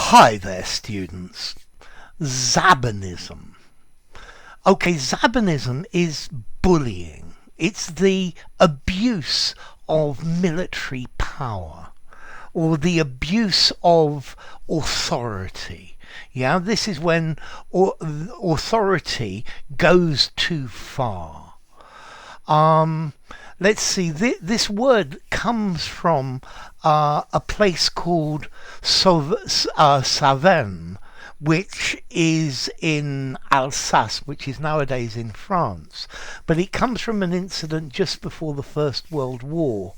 Hi there, students. Zabernism. Okay, Zabernism is bullying. It's the abuse of military power or the abuse of authority. Yeah, this is when authority goes too far. Let's see, this word comes from a place called Saverne, which is in Alsace, which is nowadays in France. But it comes from an incident just before the First World War,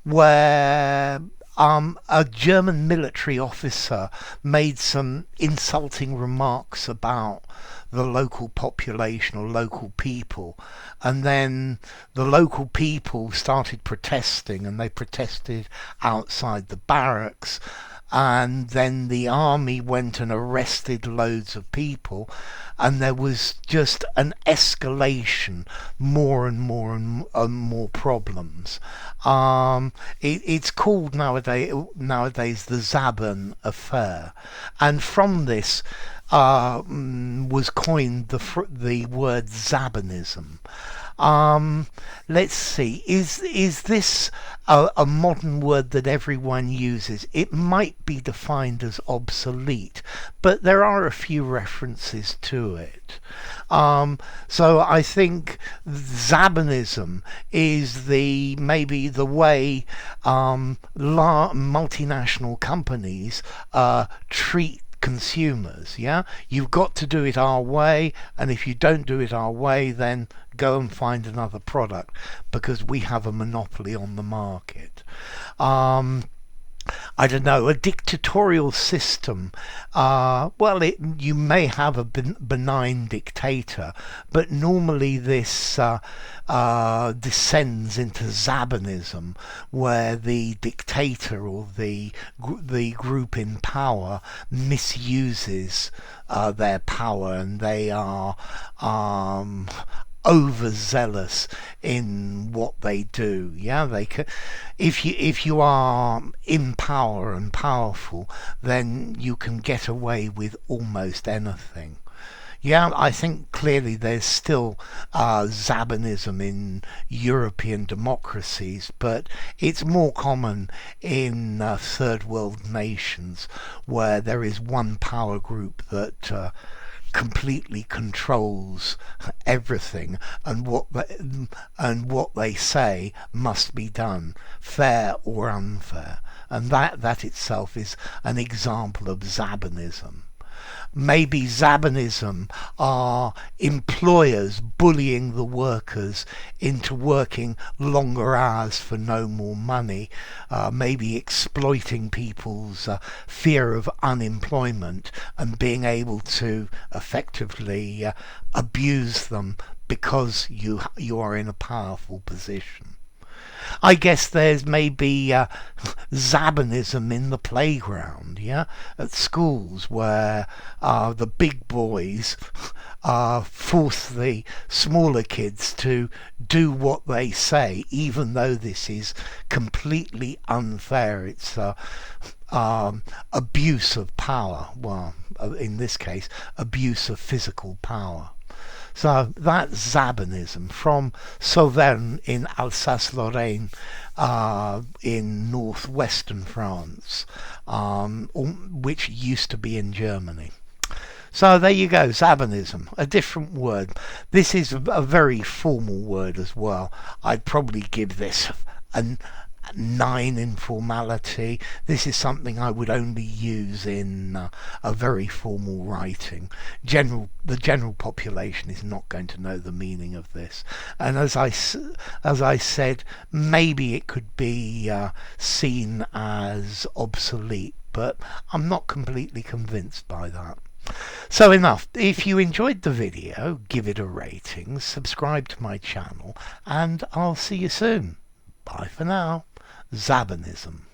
where a German military officer made some insulting remarks about the local population or local people, and then the local people started protesting, and they protested outside the barracks, and then the army went and arrested loads of people, and there was just an escalation, more and more and more problems. It's called nowadays the Zabern affair, and from this was coined the word Zabernism. Let's see, is this a modern word that everyone uses? It might be defined as obsolete, but there are a few references to it. So I think Zabernism is maybe the way multinational companies treat consumers. Yeah, you've got to do it our way, and if you don't do it our way, then go and find another product because we have a monopoly on the market. I don't know, a dictatorial system. You may have a benign dictator, but normally this descends into Zabernism, where the dictator or the group in power misuses their power, and they are overzealous in what they do. Yeah, if you are in power and powerful, then you can get away with almost anything. Yeah, I think clearly there's still Zabernism in European democracies, but it's more common in third world nations where there is one power group that completely controls everything, and what they say must be done, fair or unfair, and that itself is an example of Zabernism. Maybe Zabernism are employers bullying the workers into working longer hours for no more money, maybe exploiting people's fear of unemployment and being able to effectively abuse them because you are in a powerful position. I guess there's maybe Zabernism in the playground, yeah, at schools, where the big boys force the smaller kids to do what they say, even though this is completely unfair. It's abuse of power. Well, in this case, abuse of physical power. So that's Zabernism from Sauverne in Alsace-Lorraine, in northwestern France, which used to be in Germany. So there you go, Zabernism, a different word. This is a very formal word as well. I'd probably give this a 9 in formality. This is something I would only use in a very formal writing. The general population is not going to know the meaning of this, and as I said, maybe it could be seen as obsolete, but I'm not completely convinced by that. So enough. If you enjoyed the video, give it a rating, subscribe to my channel, and I'll see you soon. Bye for now. Zabernism.